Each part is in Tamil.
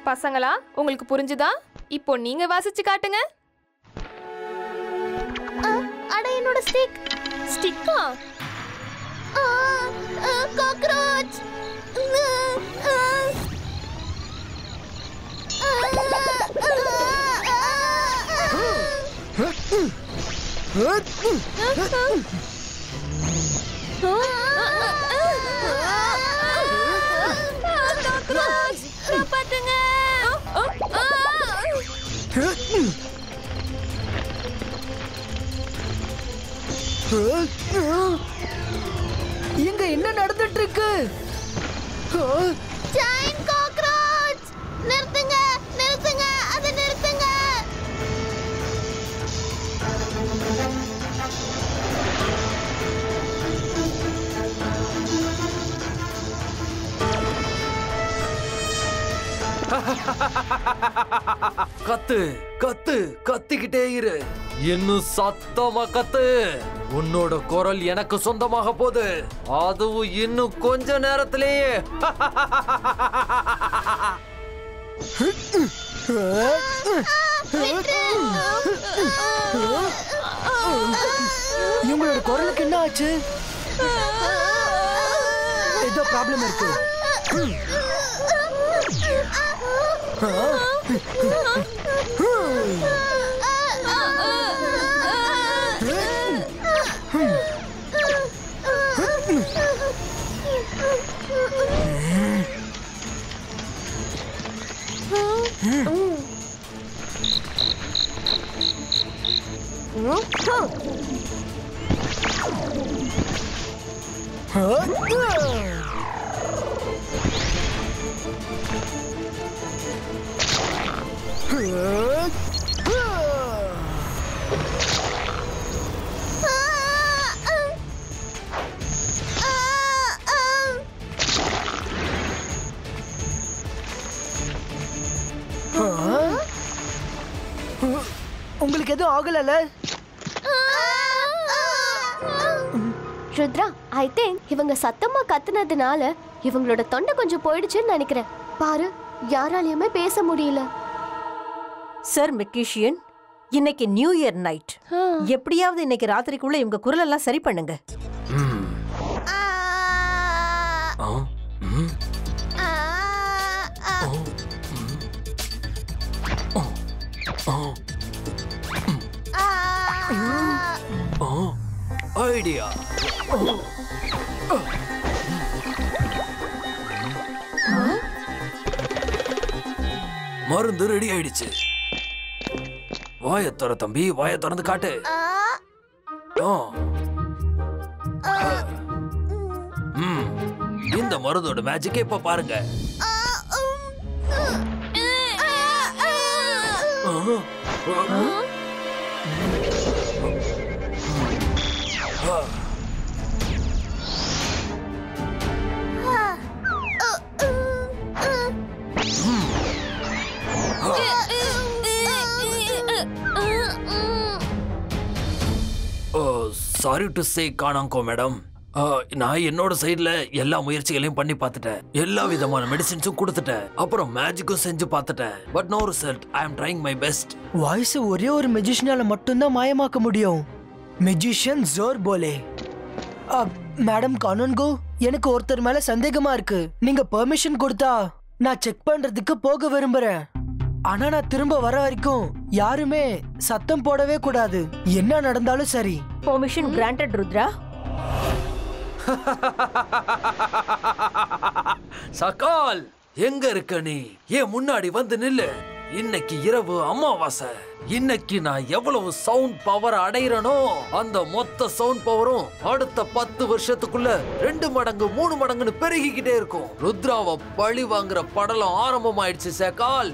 பசங்களா உங்களுக்கு புரிஞ்சுதா? இப்போ நீங்க வாசிச்சு காட்டுங்க. அட என்னோட ஸ்டிக். ஸ்டிக்கா? காக்ரோச். காப்பாத்துங்க. இங்க என்ன நடந்துட்டு இருக்கு? Giant cockroach. நிறுத்துங்க, நிறுத்துங்க, அதை நிறுத்துங்க. கத்து கத்து கத்திக்கிட்டே இரு. இன்னும் சத்தமா கத்து. உன்னோட குரல் எனக்கு சொந்தமாக போகுது. அதுவும் இன்னும் கொஞ்ச நேரத்திலேயே. இவங்களோட குரலுக்கு என்ன ஆச்சு? ஏதோ ப்ராப்ளம் இருக்கு. உங்களுக்கு எதுவும் ஆகலல? ருத்ரா, ஐ திங்க் இவங்க சத்தமா கத்துனதுனால இவங்களோட தொண்டை கொஞ்சம் போயிடுச்சுன்னு நினைக்கிறேன். பாரு, யாராலையுமே பேச முடியல. சார் மெக்கீஷியன், இன்னைக்கு நியூ இயர் நைட். எப்படியாவது இன்னைக்கு ராத்திரிக்குள்ள இவங்க குரல் எல்லாம் சரி பண்ணுங்க. ஐடியா. மருந்து ரெடி ஆயிடுச்சு. வாயை திற தம்பி, வாயை திறந்து காட்டு. இந்த மருந்தோட மேஜிக் இப்ப பாருங்க. சாரி டு சே காணாங்கோ மேடம். நான் என்னோட சைடுல எல்லா முயற்சிகளையும் பண்ணி பார்த்துட்டேன். எல்லா விதமான மெடிசின்ஸும் கொடுத்துட்டேன். அப்புறம் மேஜிக்கும் செஞ்சு பார்த்துட்டேன். But no result. I am trying my best. Voice ஒரே ஒரு மெஜிஷியனால மட்டும்தான் மாயமாக்க முடியும். மெஜிஷியன் ஜோர் போலே. மேடம் கானோன்கோ, எனக்கு ஒருத்தர் மேல சந்தேகமா இருக்கு. நீங்க பெர்மிஷன் கொடுத்தா நான் செக் பண்றதுக்கு போக விரும்புறேன். ஆனா நான் திரும்ப வர வரைக்கும் யாருமே சத்தம் போடவே கூடாது. என்ன நடந்தாலும் சரி. Permission granted Rudra. சகால், எங்க இருக்க நீ? ஏன் முன்னாடி வந்து நில்லு. இன்னைக்கு இரவு அமாவாசை. இன்னைக்கு நான் எவ்வளவு சவுண்ட் பவர் அடையிறனோ அந்த மொத்த சவுண்ட் பவரும் அடுத்த 10 வருஷத்துக்குள்ள 2 மடங்கு 3 மடங்குன்னு பெருகிக்கிட்டே இருக்கும். ருத்ராவை பழி வாங்குற படலம் ஆரம்பமாயிடுச்சு சேகால்.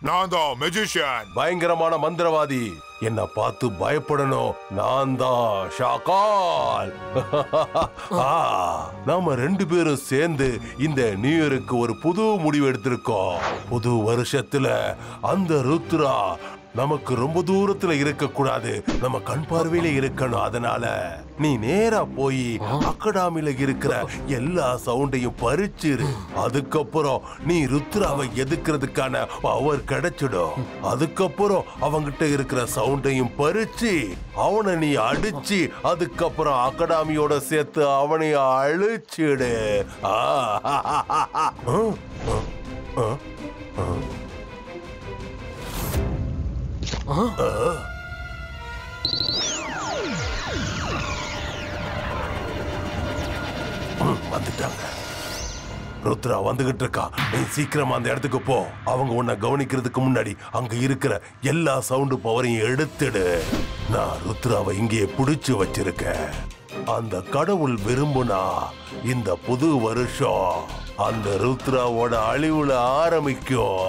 நான் தான் மெஜிஷியன், பயங்கரமான மந்திரவாதி. என்ன பார்த்து பயப்படணும். நான் தான் ஷாகால். நாம 2 பேரும் சேர்ந்து இந்த நியூ இயருக்கு ஒரு புது முடிவு எடுத்திருக்கோம். புது வருஷத்துல அந்த ருத்ரா நமக்கு ரொம்ப தூரத்துல இருக்க கூடாது, நம்ம கண் பார்வையில இருக்கணும். அதனால நீ நேரா போய் அகாடமில இருக்கிற எல்லா சவுண்டையும் பறிச்சிரு. அதுக்கப்புறம் நீ ருத்ராவை எதுக்குறதுக்கான பவர் கிடைச்சிடும். அதுக்கப்புறம் அவங்கிட்ட இருக்கிற சவுண்டையும் பறிச்சு அவனை நீ அடிச்சு அதுக்கப்புறம் அகாடமியோட சேர்த்து அவனை அழிச்சிடு. வந்துட்டாங்க. ருத்ரா வந்துகிட்டு இருக்கா. நீ சீக்கிரமா அந்த இடத்துக்கு போ. அவங்க உன்னை கவனிக்கிறதுக்கு முன்னாடி அங்க இருக்கிற எல்லா சவுண்டு பவரையும் எடுத்துடு. நான் ருத்ராவை இங்கே பிடிச்சு வச்சிருக்கேன். அந்த கடவுள் விரும்புனா இந்த புது வருஷம் அந்த ருத்ராவோட அழிவுல ஆரம்பிக்கும்.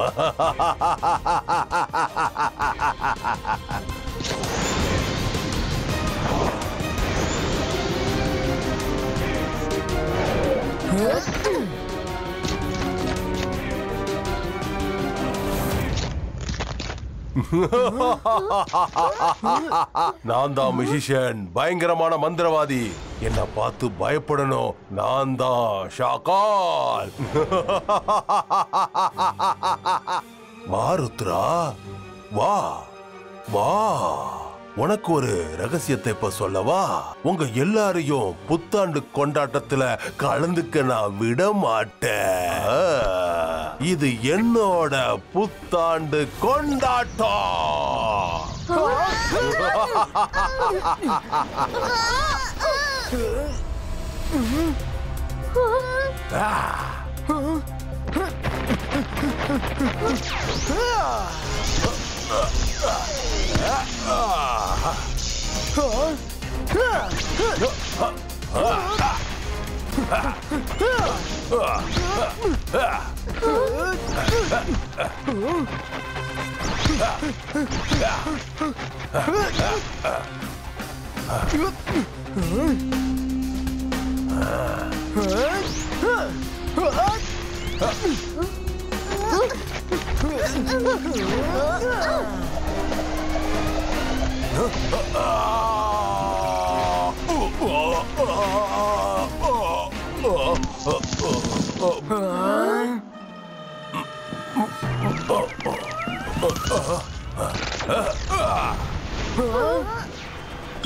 நான் தான் மியூசிஷியன், பயங்கரமான மந்திரவாதி. என்ன பார்த்து பயப்படணும். நான் தான் ஷாக்கால். வா ருத்ரா, வா வா. உனக்கு ஒரு ரகசியத்தை இப்ப சொல்லவா? உங்க எல்லாரையும் புத்தாண்டு கொண்டாட்டத்துல கலந்துக்க நான் விட மாட்டேன். இது என்னோட புத்தாண்டு கொண்டாட்டம்.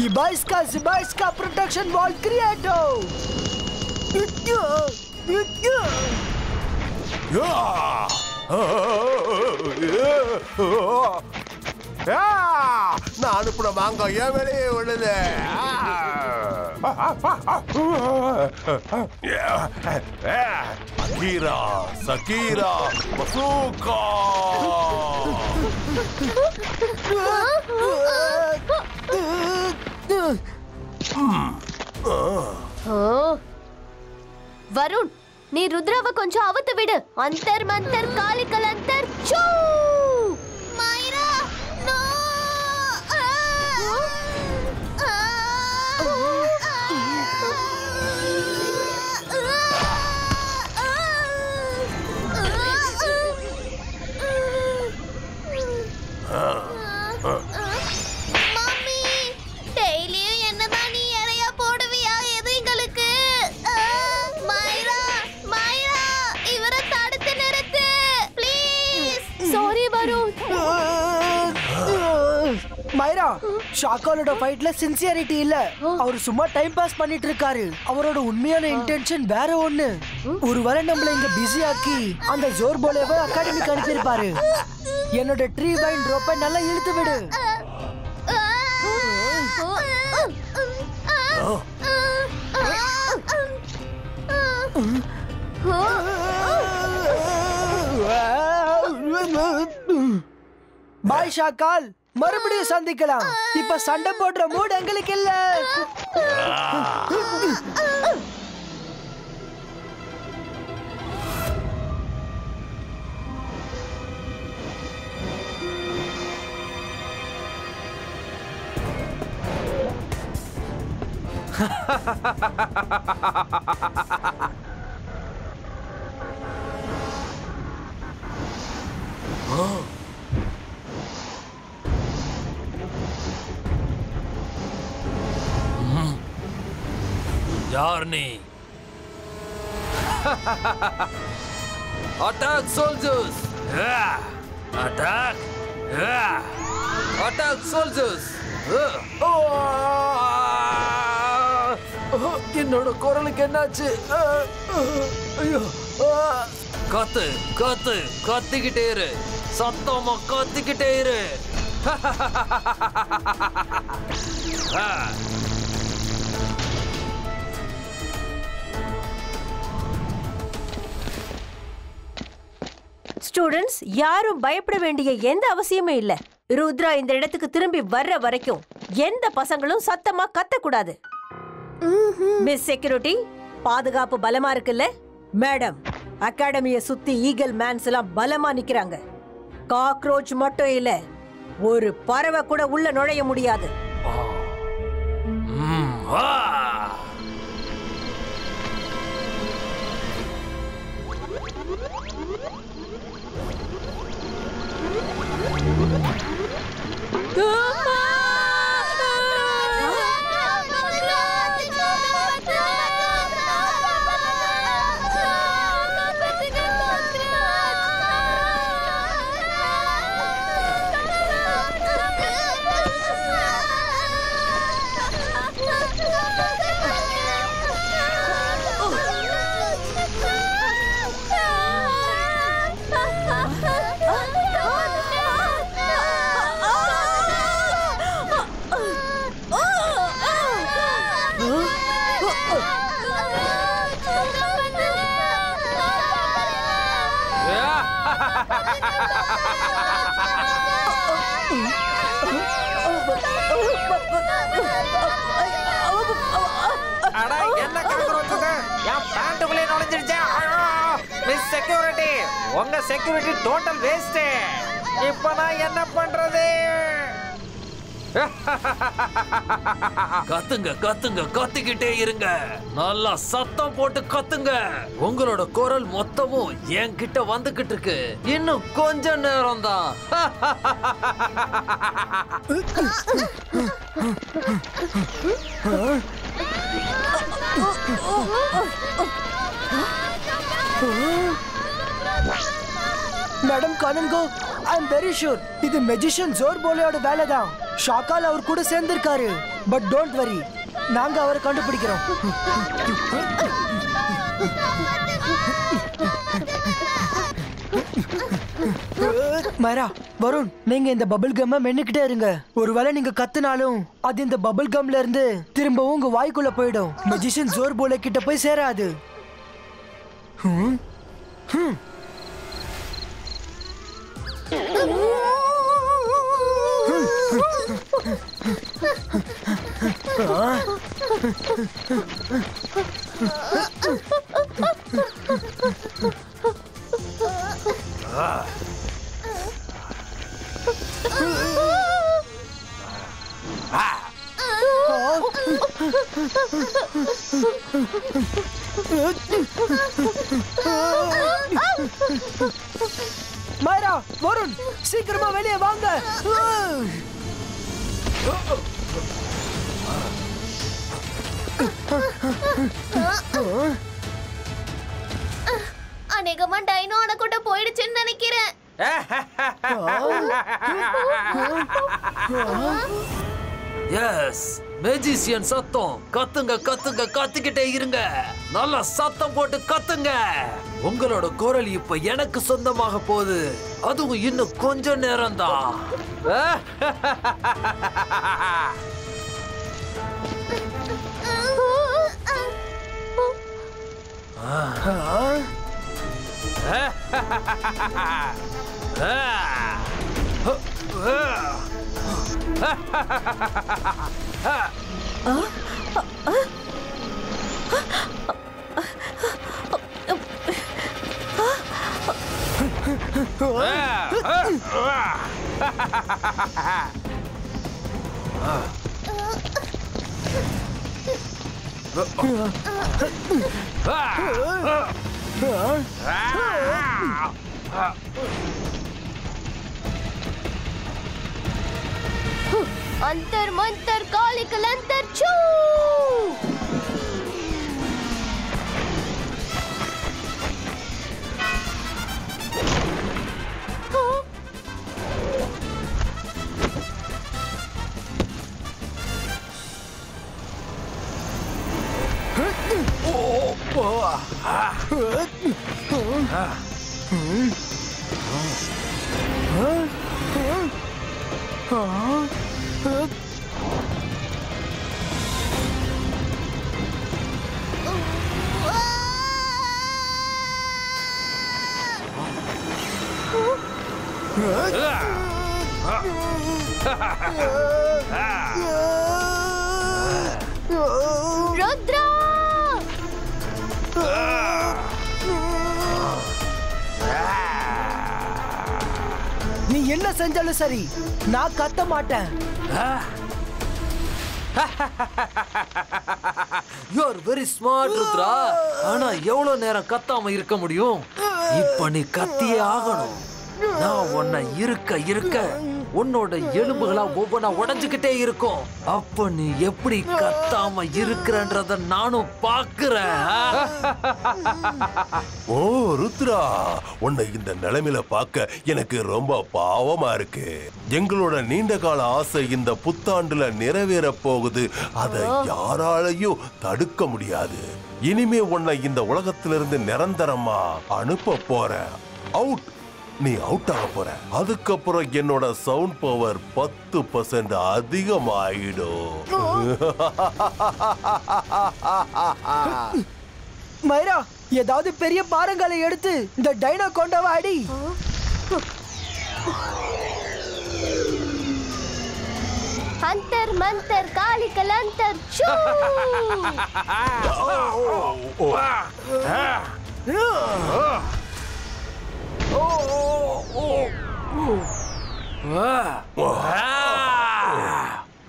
Ibaiska protection wall creato. நான் அனுப்பின மாங்க ஏன் வெளியே விழுது? Ahira, சகீரா, bazooka. வருண், நீ ருத்ராவை கொஞ்சம் அவுத்து விடு. அந்தர் மந்தர் காலிக்கல் அந்தர் சூ. மைரா நோ. மம்மி, டெய்லியும் என்னதான் நீ இறையா போடுவியா எதுங்களுக்கு? மைரா, மைரா, இவரை தடுத்து நிறுத்து ப்ளீஸ். சாரி வருண். மைரா, ஷாக்காலோட ஃபைட்ல சின்சியாரிட்டி இல்ல. அவர் சும்மா டைம் பாஸ் பண்ணிட்டு இருக்காரு. அவரோட உண்மையான இன்டென்ஷன் வேற ஒண்ணு. ஒருவேளை நம்மள இங்க பிஸி ஆக்கி அந்த ஜோர் போலேவை அகாடமிக்கு அனுப்பியிருப்பாரு. என்னோட ட்ரீ வைன் ரோப்பை நல்லா இழுத்து விடு. பாய் ஷாக்கால், மறுபடியும் சந்திக்கலாம். இப்ப சண்டை போடுற மூட் எங்களுக்கு இல்ல. யார் நீ? Attack soldiers! Attack! Attack soldiers! என்னோட குரலுக்கு என்னாச்சு? ஐயோ! கத்து கத்து கத்திக்கிட்டே இரு, சத்தமா கத்திக்கிட்டே இரு. ஸ்டூடெண்ட்ஸ், யாரும் பயப்பட வேண்டிய எந்த அவசியமே இல்ல. ருத்ரா இந்த இடத்துக்கு திரும்பி வர்ற வரைக்கும் எந்த பசங்களும் சத்தமா கத்தக்கூடாது. மிஸ் செக்யூரிட்டி, பாதுகாப்பு பலமா இருக்குல்ல? மேடம், அகாடமியை சுத்தி ஈகிள் மேன்ஸ் எல்லாம் பலமா நிக்கிறாங்க. காக்ரோச் மட்டும் இல்ல, ஒரு பறவை கூட உள்ள நுழைய முடியாது. என்ன காக்ரோச் என் பேண்ட்டுக்குள்ளே நுழைஞ்சிருச்சா? மிஸ் செக்யூரிட்டி, உங்க செக்யூரிட்டி டோட்டல் வேஸ்ட். இப்ப நான் என்ன பண்றது? கத்துங்க கத்துங்க கத்திக்கிட்டே இருங்க, நல்லா சத்தம் போட்டு கத்துங்க. உங்களோட குரல் மொத்தமும் என்கிட்ட வந்துகிட்டு இருக்கு. இன்னும் கொஞ்ச நேரம் தான். மேடம் கானன்கோ, ஐ அம் வெரி ஷூர் இது மெஜிஷியன் ஜோர் போலேயோட வேலை தான். ஷாக்கால் அவர் கூட சேர்ந்திருக்காரு. பட் டோன்ட் வரி, நாங்க அவரை கண்டுபிடிக்கிறோம். மைரா, வருண், நீங்க இந்த பபிள் கம்ம மென்னுக்கிட்டே இருங்க. ஒருவேளை நீங்க கத்துனாலும் அது இந்த பபிள் கம்ல இருந்து திரும்பவும் உங்க வாய்க்குள்ள போயிடும். மெஜிஷியன் ஜோர் போலே கிட்ட போய் சேராது. மைரா, வருண், சீக்கிரமா வெளியே வாங்க. அநேகமா டைனோ அனகொண்டா போயிடுச்சுன்னு நினைக்கிறேன். எஸ், மெஜிஷியன் சத்தம். கத்துங்க கத்துங்க கத்திக்கிட்டே இருங்க, நல்லா சத்தம் போட்டு கத்துங்க. உங்களோட குரல் இப்ப எனக்கு சொந்தமாக போகுது. அதுவும் இன்னும் கொஞ்ச நேரம் தான். अंतर मंतर कालिकल अंतर छू ருத்ரா! நீ என்ன செஞ்சாலும் சரி, நான் கத்த மாட்டேன். You are very smart, Rudra. ஆனா எவ்வளவு நேரம் கத்தாம இருக்க முடியும்? இப்ப நீ கத்தியே ஆகணும். நான் உன்னை இருக்க உன்னோட எலும்புகளா ஒவ்வொன்னா உடைஞ்சுக்கிட்டே இருக்கும். அப்ப நீ எப்படி கத்தாம இருக்கிறன்றத நானும் பாக்குறேன். ஓ ருத்ரா, உன்னை இந்த நிலைமையில பார்க்க எனக்கு ரொம்ப பாவமா இருக்கு. எங்களோட நீண்ட கால ஆசை இந்த புத்தாண்டுல நிறைவேற போகுது. அதை யாராலையும் தடுக்க முடியாது. இனிமே உன்னை இந்த உலகத்திலிருந்து நிரந்தரமா அனுப்ப போறேன். அவுட். நீ அவுட் ஆக போற. அதுக்கப்புறம் என்னோட சவுண்ட் பவர் 10% அதிகமாயிடும். மைரா, ஏதாவது பெரிய பாரங்களை எடுத்து இந்த டைனோ கொண்டவ அடி. அந்தர் மந்தர் காளிக்கல் அந்தர் சூ!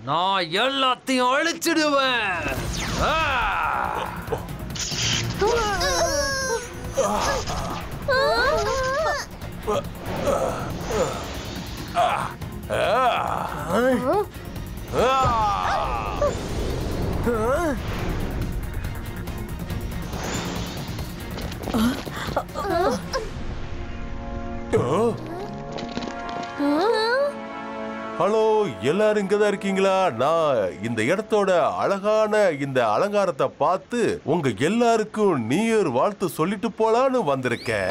நான் எல்லாத்தையும் அழிச்சிடுவேன். ஹலோ, எல்லாரும் இங்கதான் இருக்கீங்களா? நான் இந்த இடத்தோட அழகான இந்த அலங்காரத்தை பார்த்து உங்க எல்லாருக்கும் நியூ இயர் வாழ்த்து சொல்லிட்டு போலான்னு வந்திருக்கேன்.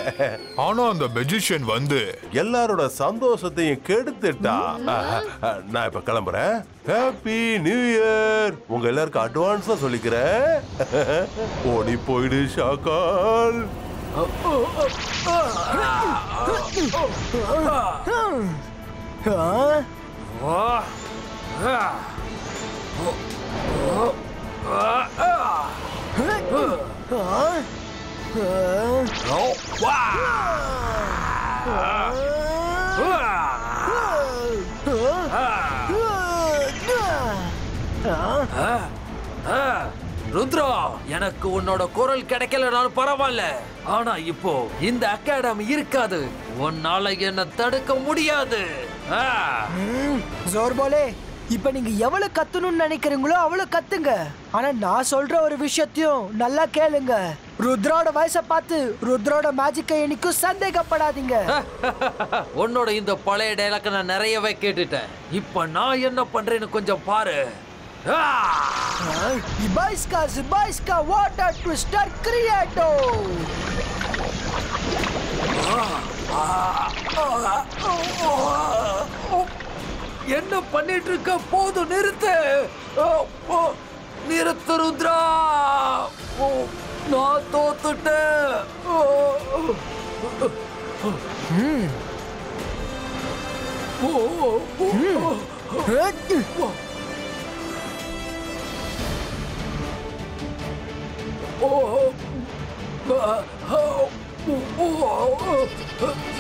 ஆனா அந்த மெஜிஷியன் வந்து எல்லாரோட சந்தோஷத்தையும் கெடுத்துட்டா. நான் இப்ப கிளம்புறேன். Happy new year. உங்க எல்லாருக்கும் அட்வான்ஸா சொல்லிக்கிறேன். ஓடி போயிடு ஷாக்கால். ருத்ரா, எனக்கு உன்னோட குரல் கிடைக்கலனாலும் பரவாயில்ல. ஆனா இப்போ இந்த அகாடமி இருக்காது. உன்னால என்ன தடுக்க முடியாது. ஜோர்போலே, இப்ப நீங்க எவ்வளவு கத்தணும்னு நினைக்கிறீங்களோ அவ்வளவு கத்துங்க. ஆனா நான் சொல்ற ஒரு விஷயத்தையும் நல்லா கேளுங்க. ருத்ரோட வயசை பார்த்து ருத்ரோட மேஜிக்கை என்னைக்கும் சந்தேகப்படாதீங்க. உன்னோட இந்த பழைய டைலாக் நான் நிறையவே கேட்டுட்டேன். இப்ப நான் என்ன பண்றேன்னு கொஞ்சம் பாரு. Ibaiska water twister creato. என்ன பண்ணிட்டு இருக்க? போதும், நிறுத்து. நிறுத்து ருத்ரா. நான் தோத்துட்டேன்.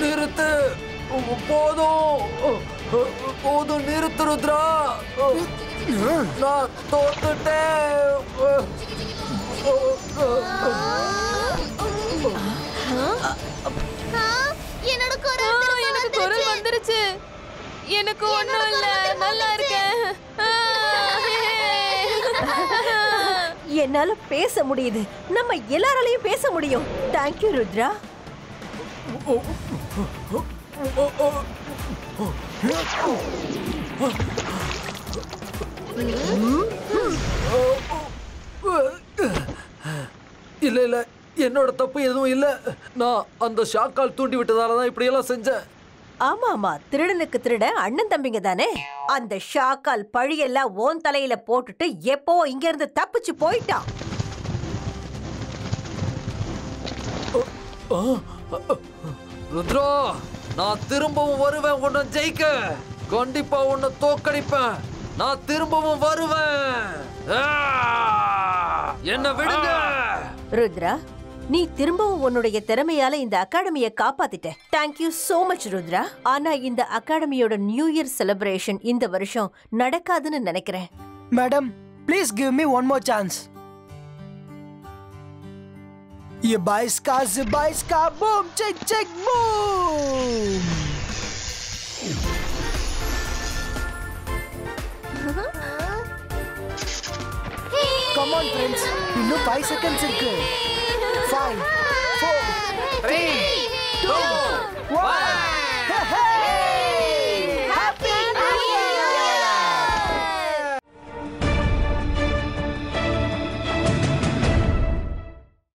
நிறுத்து. போதும், நிறுத்து ருத்ரா. நான் தோத்துட்டேன். என்னோட குரல் எனக்கு குரல் வந்துருச்சு. எனக்கு ஒண்ணும் இல்ல, நல்லா இருக்கேன். என்னால பேச முடியுது. நம்ம எல்லாராலையும் பேச முடியும். தேங்க்யூ ருத்ரா. இல்ல இல்ல என்னோட தப்பு எதுவும் இல்ல. நான் அந்த ஷாக்கால் தூண்டி விட்டதால தான் இப்படி எல்லாம் செஞ்சேன். ஆமா ஆமா, திருடனுக்கு திருட அண்ணன் தம்பிங்க தானே. அந்த ஷாக்கால் பழியெல்லாம் ஓன் தலையில போட்டுட்டு எப்போ இங்க இருந்து தப்பிச்சு போயிட்டான். ருத்ரா, நான் திரும்பவும் வருவேன் உன்னை ஜெயிக்க. கண்டிப்பா உன்னை தோக்கடிப்பேன். நான் திரும்பவும் வருவேன். என்ன விடுங்க. ருத்ரா, நீ திரும்பவும் உன்னுடைய திறமையால இந்த அகாடமியை காப்பாத்திட்ட. Thank you so much Rudra. ஆனா இந்த அகாடமியோட நியூ இயர் செலிப்ரேஷன் இந்த வருஷம் நடக்காதுன்னு நினைக்கிறேன். Madam, please give me one more chance. ये 22 का boom check check boom. Come on friends, இன்னும் 5 seconds இருக்கு. 5